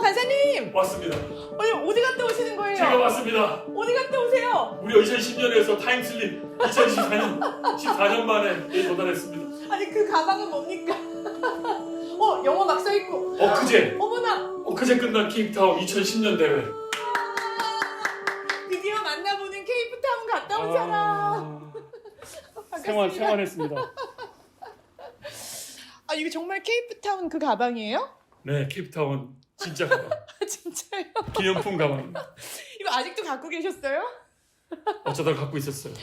간사님! 왔습니다. 아니, 어디 갔다 오시는 거예요? 제가 왔습니다. 어디 갔다 오세요? 우리 2010년에서 타임슬립 2024년 14년 만에 도달했습니다. 아니, 그 가방은 뭡니까? 영어 막 써있고. 엊그제 어머나! 엊그제 끝난 케이프타운 2010년 대회. 드디어 만나보는 케이프타운 갔다 온 사람. 생활했습니다. 아, 이거 정말 케이프타운 그 가방이에요? 네, 케이프타운 진짜 가방. 진짜요? 기념품 가방. 이거 아직도 갖고 계셨어요? 어쩌다 갖고 있었어요.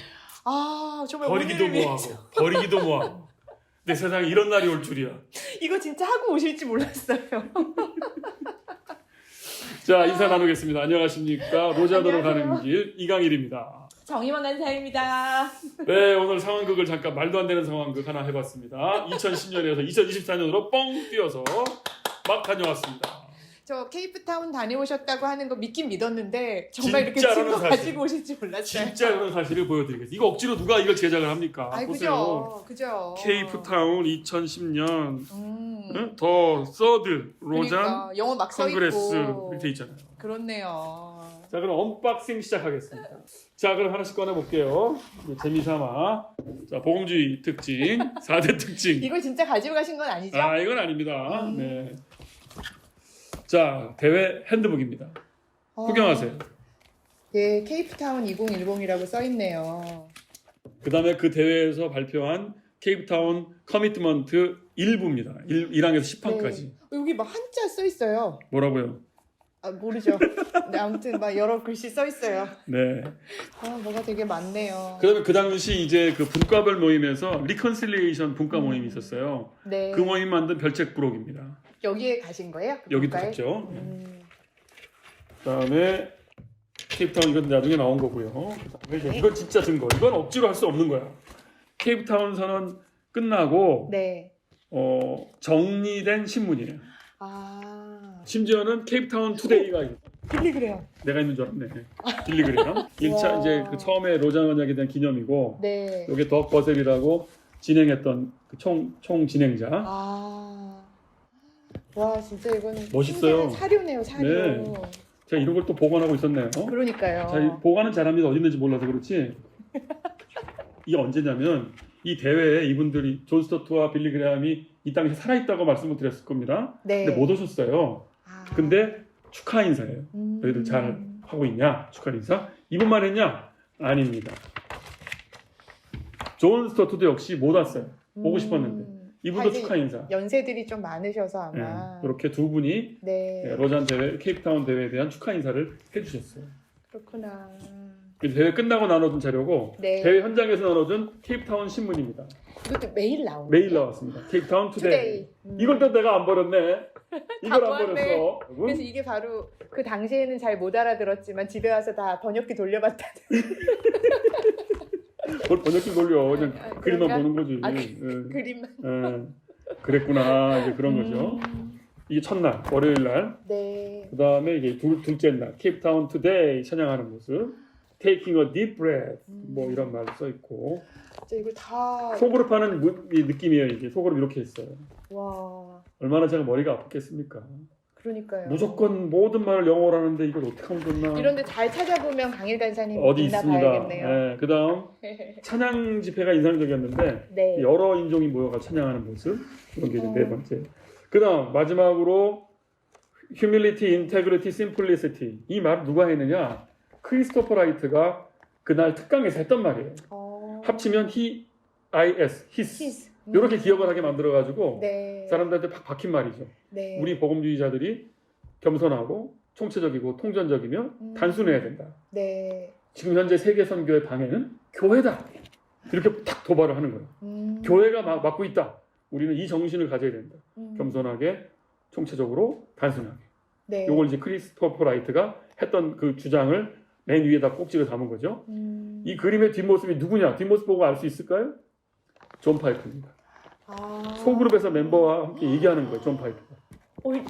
아, 정말 버리기도 오늘을 뭐하고 위해서. 버리기도 뭐하고. 내 세상에 이런 날이 올 줄이야. 이거 진짜 하고 오실지 몰랐어요. 자, 인사 나누겠습니다. 안녕하십니까. 로자도로 안녕하세요. 가는 길 이강일입니다. 정임원 간사입니다. 네, 오늘 상황극을 잠깐 말도 안 되는 상황극 하나 해봤습니다. 2010년에서 2024년으로 뻥 뛰어서 막 다녀왔습니다. 저 케이프타운 다녀오셨다고 하는 거 믿긴 믿었는데 정말 이렇게 진짜라는 증거 사실. 가지고 오실지 몰랐어요. 진짜 그런 사실을 보여드리겠습니다. 이거 억지로 누가 이걸 제작을 합니까? 아이, 보세요. 그죠. 케이프타운 2010년 응? 더 서드 로잔 그러니까 영어 막 컨그레스 써있고. 이렇게 돼 있잖아요. 그렇네요. 자, 그럼 언박싱 시작하겠습니다. 자, 그럼 하나씩 꺼내볼게요. 재미삼아. 자, 복음주의 특징, 4대 특징. 이걸 진짜 가지고 가신 건 아니죠? 아, 이건 아닙니다. 네. 자, 대회 핸드북입니다. 구경하세요. 예, 케이프타운 2010이라고 써있네요. 그 다음에 그 대회에서 발표한 케이프타운 커미트먼트 1부입니다. 1항에서 10항까지. 네. 여기 막 한자 써있어요. 뭐라고요? 아, 모르죠. 네, 아무튼 막 여러 글씨 써있어요. 네. 뭐가 되게 많네요. 그 다음에 그 당시 이제 그 분과별 모임에서 리컨실리에이션 분과 모임이 있었어요. 네. 그 모임 만든 별책 부록입니다. 여기에 가신 거예요? 그 여기도 국가에? 갔죠. 그 다음에 케이프타운 이건 나중에 나온 거고요. 그다음에 이제 이건 진짜 증거. 이건 억지로 할 수 없는 거야. 케이프타운 선언 끝나고 네. 정리된 신문이에요. 아, 심지어는 케이프타운 투데이가 빌리그래요. 내가 있는 줄 알았네. 빌리그래요. 1차 와. 이제 그 처음에 로잔 언약에 대한 기념이고 네. 여기 덕 버셀이라고 진행했던 그 총 진행자. 아, 와, 진짜 이건 멋있어요. 생생한 사료네요, 사료. 네. 제가 이런 걸 또 보관하고 있었네요. 그러니까요. 자, 이 보관은 잘합니다. 어디 있는지 몰라서 그렇지. 이게 언제냐면 이 대회에 이분들이 존 스토트와 빌리 그레함이 이 당시에 살아있다고 말씀을 드렸을 겁니다. 네. 근데 못 오셨어요. 아. 근데 축하 인사예요. 너희들 잘 하고 있냐? 축하 인사. 이분만 했냐? 아닙니다. 존 스토트도 역시 못 왔어요. 보고 싶었는데. 이분도 다 이제 축하 인사. 연세들이 좀 많으셔서 아마. 이렇게 두 분이 네. 로잔 대회, 케이프타운 대회에 대한 축하 인사를 해주셨어요. 그렇구나. 대회 끝나고 나눠준 자료고 네. 대회 현장에서 나눠준 케이프타운 신문입니다. 이것도 매일 나오네. 매일 나왔습니다. 케이프타운 투데이. 투데이. 이걸 또 내가 안 버렸네. 이걸 안 모았네. 버렸어. 그래서 이게 바로 그 당시에는 잘 못 알아들었지만 집에 와서 다 번역기 돌려봤다는. 뭘 번역기 돌려. 그냥 아, 그림만 그런가? 보는 거지. 아, 예. 그림만. 예. 그랬구나. 이제 그런 거죠. 이게 첫날, 월요일 날. 네. 그 다음에 이게 둘째 날, 케이프타운 투데이 찬양하는 모습. Taking a deep breath. 뭐 이런 말 써 있고. 진짜 이걸 다. 속으로 파는 이 느낌이에요. 이게 속으로 이렇게 했어요. 와. 얼마나 제가 머리가 아팠겠습니까? 그러니까요. 무조건 모든 말을 영어로 하는데 이걸 어떻게 하면 좋나? 이런데 잘 찾아보면 강일 간사님 어디 있나 있습니다. 봐야겠네요. 네, 그다음 찬양 집회가 인상적이었는데 네. 여러 인종이 모여가 찬양하는 모습 그런 게 이제 네 번째. 그다음 마지막으로 humility, integrity, simplicity 이 말 누가 했느냐? 크리스토퍼 라이트가 그날 특강에서 했던 말이에요. 합치면 he, his, his 이렇게 기억을 하게 만들어가지고 네. 사람들한테 팍 박힌 말이죠. 네. 우리 복음주의자들이 겸손하고 총체적이고 통전적이며 단순해야 된다. 네. 지금 현재 세계 선교의 방해는 교회다. 이렇게 탁 도발을 하는 거예요. 교회가 맡고 있다. 우리는 이 정신을 가져야 된다. 겸손하게, 총체적으로, 단순하게. 네. 이걸 이제 크리스토퍼 라이트가 했던 그 주장을 맨 위에다 꼭지를 담은 거죠. 이 그림의 뒷모습이 누구냐? 뒷모습 보고 알 수 있을까요? 존 파이프입니다. 아. 소그룹에서 멤버와 함께 얘기하는 거예요. 존 파이프가.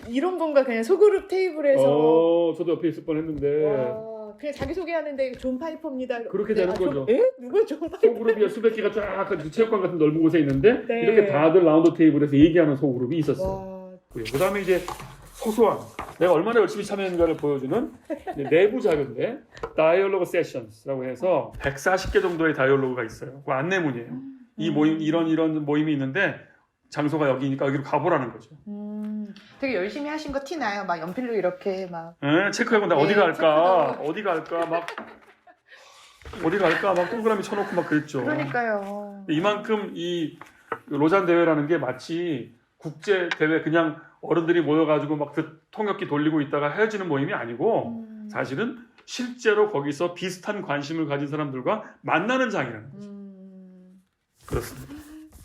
이런 건가 그냥 소그룹 테이블에서. 저도 옆에 있을 뻔했는데. 와, 그냥 자기 소개하는데 존 파이퍼입니다. 그렇게 되는 거죠. 누가 존 파이퍼? 소그룹이 수백 개가 쫙 체육관 같은 넓은 곳에 있는데 네. 이렇게 다들 라운드 테이블에서 얘기하는 소그룹이 있었어요. 와. 그 다음에 이제 소소한 내가 얼마나 열심히 참여했는가를 보여주는 내부 자료인데 다이얼로그 세션스라고 해서 140개 정도의 다이얼로그가 있어요. 그 안내문이에요. 이 모임 이런 모임이 있는데 장소가 여기니까 여기로 가보라는 거죠. 되게 열심히 하신 거 티나요. 막 연필로 이렇게 막. 체크해본 다 네, 어디 갈까 막 어디 갈까 막 동그라미 쳐놓고 막 그랬죠. 그러니까요. 이만큼 이 로잔 대회라는 게 마치 국제 대회 그냥 어른들이 모여가지고 막 그 통역기 돌리고 있다가 헤어지는 모임이 아니고 사실은 실제로 거기서 비슷한 관심을 가진 사람들과 만나는 장이라는 거죠. 그렇습니다.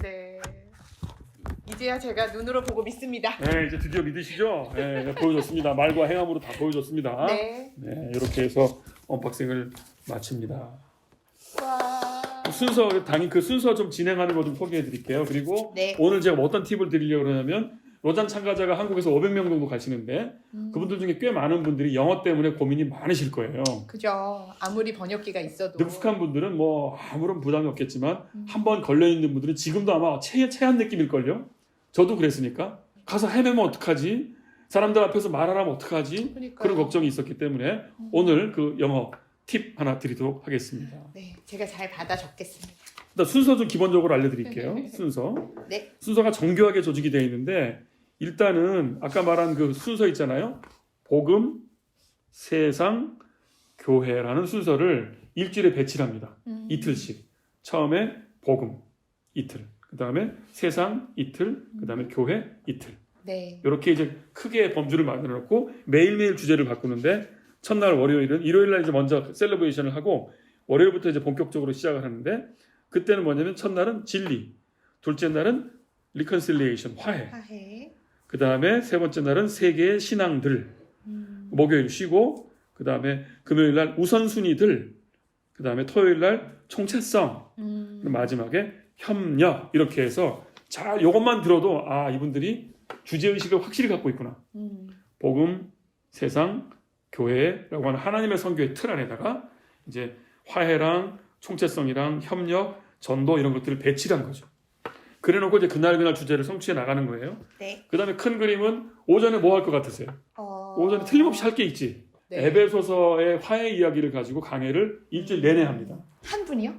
네. 이제야 제가 눈으로 보고 믿습니다. 네, 이제 드디어 믿으시죠? 네, 보여줬습니다. 말과 행함으로 다 보여줬습니다. 네. 네, 이렇게 해서 언박싱을 마칩니다. 와. 당연히 그 순서 좀 진행하는 거 좀 소개해 드릴게요. 그리고 네. 오늘 제가 어떤 팁을 드리려고 그러냐면 로잔 참가자가 한국에서 500명 정도 가시는데 그분들 중에 꽤 많은 분들이 영어 때문에 고민이 많으실 거예요. 그죠. 아무리 번역기가 있어도. 능숙한 분들은 뭐 아무런 부담이 없겠지만 한번 걸려있는 분들은 지금도 아마 체한 느낌일걸요. 저도 그랬으니까 가서 헤매면 어떡하지? 사람들 앞에서 말하라면 어떡하지? 그러니까요. 그런 걱정이 있었기 때문에 오늘 그 영어 팁 하나 드리도록 하겠습니다. 네, 제가 잘 받아 적겠습니다. 일단 순서 좀 기본적으로 알려드릴게요. 순서. 네. 순서가 정교하게 조직이 되어 있는데 일단은 아까 말한 그 순서 있잖아요. 복음, 세상, 교회라는 순서를 일주일에 배치를 합니다. 이틀씩. 처음에 복음 이틀, 그 다음에 세상 이틀, 그 다음에 교회 이틀. 네. 이렇게 이제 크게 범주를 만들어 놓고 매일매일 주제를 바꾸는데 첫날 월요일은 일요일날 이제 먼저 셀러브레이션을 하고 월요일부터 이제 본격적으로 시작을 하는데 그때는 뭐냐면 첫날은 진리, 둘째 날은 리컨실리에이션 화해, 그 다음에 세 번째 날은 세계의 신앙들, 목요일 쉬고 그 다음에 금요일날 우선순위들, 그 다음에 토요일날 총체성, 마지막에 협력 이렇게 해서 자 이것만 들어도 아 이분들이 주제의식을 확실히 갖고 있구나. 복음, 세상, 교회라고 하는 하나님의 선교의 틀 안에다가 이제 화해랑 총체성이랑 협력, 전도 이런 것들을 배치를 한 거죠. 그래놓고 이제 그날 주제를 성취해 나가는 거예요. 네. 그 다음에 큰 그림은 오전에 뭐 할 것 같으세요? 오전에 틀림없이 할 게 있지. 네. 에베소서의 화해 이야기를 가지고 강해를 일주일 내내 합니다. 한 분이요?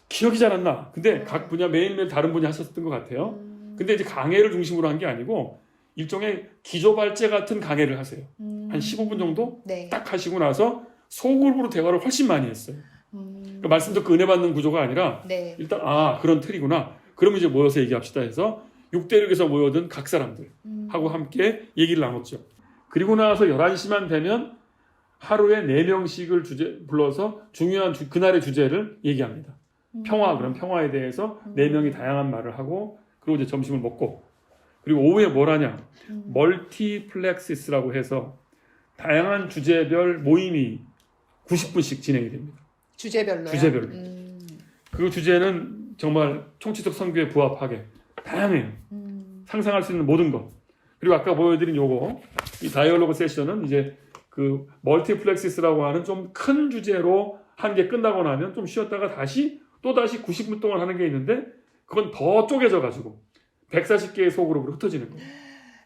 기억이 잘 안 나. 근데 각 분야 매일매일 다른 분이 하셨던 것 같아요. 근데 이제 강해를 중심으로 한 게 아니고 일종의 기조발제 같은 강해를 하세요. 한 15분 정도 네. 딱 하시고 나서 소그룹으로 대화를 훨씬 많이 했어요. 그러니까 말씀 듣고 은혜 받는 구조가 아니라 네. 일단 그런 틀이구나. 그러면 이제 모여서 얘기합시다 해서 6대6에서 모여든 각 사람들 하고 함께 얘기를 나눴죠. 그리고 나서 11시만 되면 하루에 4명씩을 불러서 중요한 그날의 주제를 얘기합니다. 평화, 그럼 평화에 대해서 4명이 다양한 말을 하고 그리고 이제 점심을 먹고 그리고 오후에 뭘 하냐? 멀티플렉시스라고 해서 다양한 주제별 모임이 90분씩 진행이 됩니다. 주제별로요? 주제별로. 그 주제는 정말 총체적 선교에 부합하게 다양해요. 상상할 수 있는 모든 것. 그리고 아까 보여드린 요거 이 다이얼로그 세션은 이제 그 멀티플렉시스라고 하는 좀 큰 주제로 한 개 끝나고 나면 좀 쉬었다가 또다시 90분 동안 하는 게 있는데 그건 더 쪼개져 가지고 140개의 소그룹으로 흩어지는 거예요.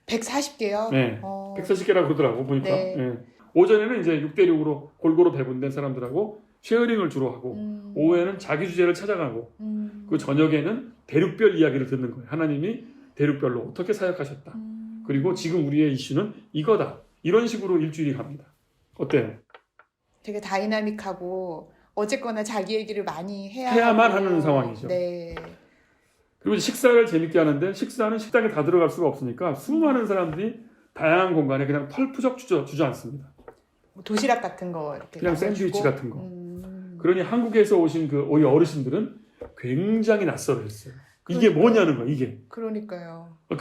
140개요? 네. 140개라고 그러더라고 보니까. 네. 네. 오전에는 이제 6대6으로 골고루 배분된 사람들하고 쉐어링을 주로 하고 오후에는 자기 주제를 찾아가고 그 저녁에는 대륙별 이야기를 듣는 거예요. 하나님이 대륙별로 어떻게 사역하셨다. 그리고 지금 우리의 이슈는 이거다. 이런 식으로 일주일이 갑니다. 어때요? 되게 다이나믹하고 어쨌거나 자기 얘기를 많이 해야만 하는 상황이죠. 네. 그리고 식사를 재밌게 하는데 식사는 식당에 다 들어갈 수가 없으니까 수많은 사람들이 다양한 공간에 그냥 털푸적 주저앉습니다. 도시락 같은 거 이렇게 그냥 나눠주고. 샌드위치 같은 거. 그러니 한국에서 오신 우리 어르신들은 굉장히 낯설어했어요. 이게 뭐냐는 거야, 이게. 그러니까요. 그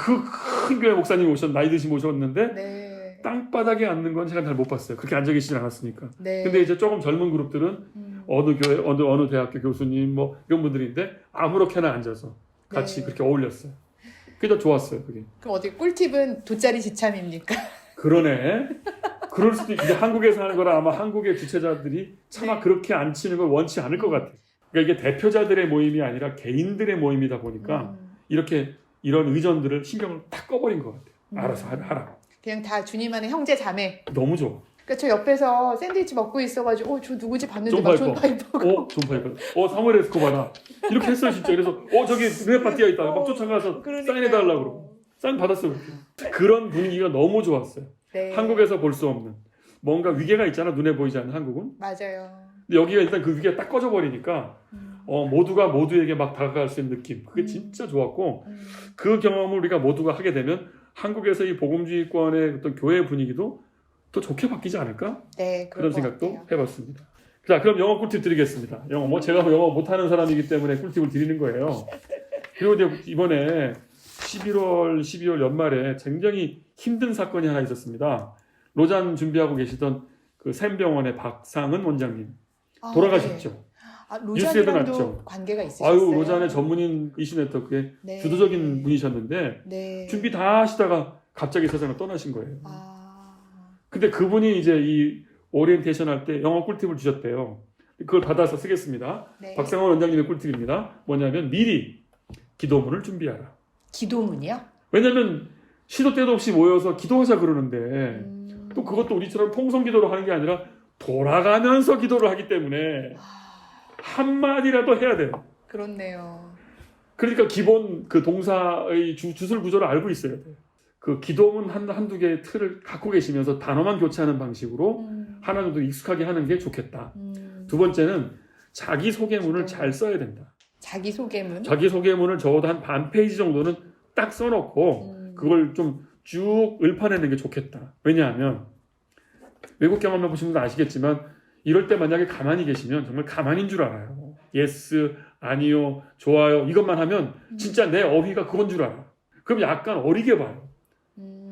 큰 교회 목사님이 나이 드신 오셨는데 네. 땅바닥에 앉는 건 제가 잘 못 봤어요. 그렇게 앉아 계시지 않았으니까. 네. 근데 이제 조금 젊은 그룹들은 어느 교회, 어느 대학교 교수님 뭐 이런 분들인데 아무렇게나 앉아서 같이 네. 그렇게 어울렸어요. 그게 더 좋았어요, 그게. 그럼 어디 꿀팁은 돗자리 지참입니까? 그러네. 그럴 수도 이제 한국에서 하는 거라 아마 한국의 주최자들이 차마 그렇게 앉히는 걸 원치 않을 것 같아요. 그러니까 이게 대표자들의 모임이 아니라 개인들의 모임이다 보니까 이런 의전들을 신경을 딱 꺼버린 것 같아요. 알아서 하라. 그냥 다 주님 안에 형제 자매. 너무 좋아. 그러니까 저 옆에서 샌드위치 먹고 있어가지고 저 누구지 봤는데 막 존 파이퍼가. 존 파이퍼. 사무엘 에스코바나. 이렇게 했어요 진짜. 그래서 저기 르네파 뛰어 있다. 막 쫓아가서 사인해달라고 그러고. 사인 받았어요. 그런 분위기가 너무 좋았어요. 네. 한국에서 볼 수 없는 뭔가 위계가 있잖아. 눈에 보이지 않는 한국은. 맞아요. 근데 여기가 일단 그 위계가 딱 꺼져버리니까 모두가 모두에게 막 다가갈 수 있는 느낌. 그게 진짜 좋았고 그 경험을 우리가 모두가 하게 되면 한국에서 이 복음주의권의 어떤 교회 분위기도 더 좋게 바뀌지 않을까? 네, 그런 생각도 같아요. 해봤습니다. 자, 그럼 영어 꿀팁 드리겠습니다. 제가 영어 못하는 사람이기 때문에 꿀팁을 드리는 거예요. 그리고 이제 이번에 11월, 12월 연말에 굉장히 힘든 사건이 하나 있었습니다. 로잔 준비하고 계시던 그 샘병원의 박상은 원장님 돌아가셨죠. 네. 뉴스에도 로잔이랑도 났죠. 관계가 있으셨어요? 로잔의 전문인이시네요. 그게 네. 주도적인 분이셨는데 네. 준비 다 하시다가 갑자기 세상을 떠나신 거예요. 아, 근데 그분이 이제 이 오리엔테이션 할 때 영어 꿀팁을 주셨대요. 그걸 받아서 쓰겠습니다. 네. 박상원 원장님의 꿀팁입니다. 뭐냐면 미리 기도문을 준비하라. 기도문이요? 왜냐면 시도 때도 없이 모여서 기도하자 그러는데 또 그것도 우리처럼 통성기도로 하는 게 아니라 돌아가면서 기도를 하기 때문에 한마디라도 해야 돼요. 그렇네요. 그러니까 기본 그 동사의 주술 구조를 알고 있어야 돼요. 그 기도문 한두 개의 틀을 갖고 계시면서 단어만 교체하는 방식으로 하나 정도 익숙하게 하는 게 좋겠다. 두 번째는 자기소개문을 잘 써야 된다. 자기소개문? 자기소개문을 적어도 한 반 페이지 정도는 딱 써놓고 그걸 좀 쭉 읊어내는 게 좋겠다. 왜냐하면 외국 경험해 보신 분은 아시겠지만 이럴 때 만약에 가만히 계시면 정말 가만인 줄 알아요. 예스, 아니요, 좋아요 이것만 하면 진짜 내 어휘가 그건 줄 알아. 그럼 약간 어리게 봐요.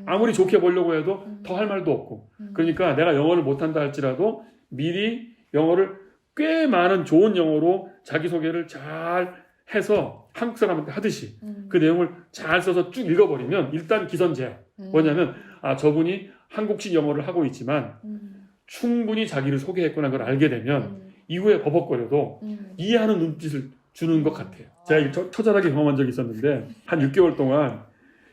아무리 좋게 보려고 해도 더 할 말도 없고. 그러니까 내가 영어를 못한다 할지라도 미리 영어를 꽤 많은 좋은 영어로 자기소개를 잘 해서 한국 사람한테 하듯이 그 내용을 잘 써서 쭉 읽어버리면 일단 기선제압. 뭐냐면 저분이 한국식 영어를 하고 있지만 충분히 자기를 소개했구나 그걸 알게 되면 이후에 버벅거려도 이해하는 눈빛을 주는 것 같아요. 제가 처절하게 경험한 적이 있었는데 한 6개월 동안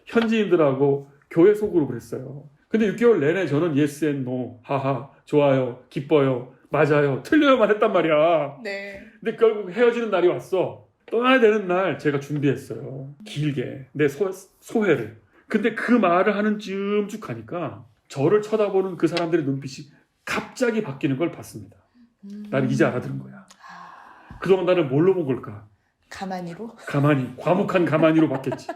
현지인들하고 교회 속으로 그랬어요. 근데 6개월 내내 저는 yes and no, 하하, 좋아요, 기뻐요, 맞아요, 틀려요만 했단 말이야. 네. 근데 결국 헤어지는 날이 왔어. 떠나야 되는 날 제가 준비했어요. 길게 내 소회를. 근데 그 말을 하는 쯤쭉 가니까 저를 쳐다보는 그 사람들의 눈빛이 갑자기 바뀌는 걸 봤습니다. 나는 이제 알아들은 거야. 그동안 나를 뭘로 본 걸까? 가만히로? 가만히, 과묵한 가만히로 봤겠지.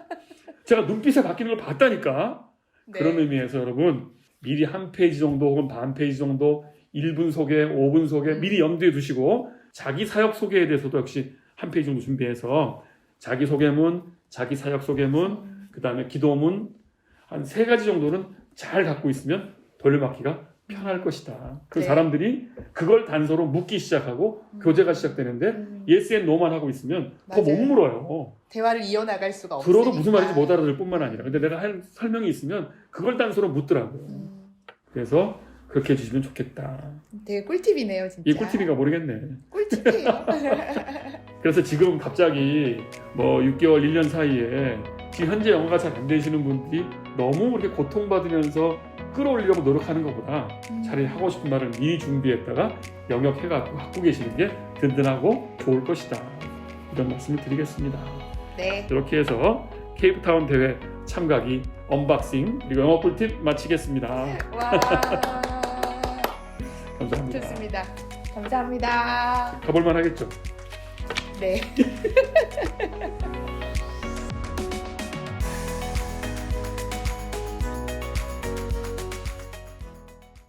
제가 눈빛에 바뀌는 걸 봤다니까. 네. 그런 의미에서 여러분 미리 한 페이지 정도 혹은 반 페이지 정도 1분 소개, 5분 소개 미리 염두에 두시고 자기 사역 소개에 대해서도 역시 한 페이지 정도 준비해서 자기 소개문, 자기 사역 소개문, 그 다음에 기도문 한 3가지 정도는 잘 갖고 있으면 돌려막기가 편할 것이다. 그 네. 사람들이 그걸 단서로 묻기 시작하고 교제가 시작되는데 yes and no만 하고 있으면 더 못 맞아요. 물어요. 대화를 이어나갈 수가 없으니까. 들어도 무슨 말인지 못 알아들을 뿐만 아니라 근데 내가 할 설명이 있으면 그걸 단서로 묻더라고요. 그래서 그렇게 해주시면 좋겠다. 되게 꿀팁이네요, 진짜. 이 꿀팁인가 모르겠네. 꿀팁이에요. 그래서 지금 갑자기 6개월, 1년 사이에 지금 현재 영어가 잘 안 되시는 분들이 너무 그렇게 고통받으면서 끌어올리려고 노력하는 것보다 차라리 하고 싶은 말을 미리 준비했다가 영역해갖고 갖고 계시는 게 든든하고 좋을 것이다. 이런 말씀을 드리겠습니다. 네. 이렇게 해서 케이프타운 대회 참가기 언박싱 그리고 영어 꿀팁 마치겠습니다. 와. 감사합니다. 좋습니다. 감사합니다. 가볼만 하겠죠? 네.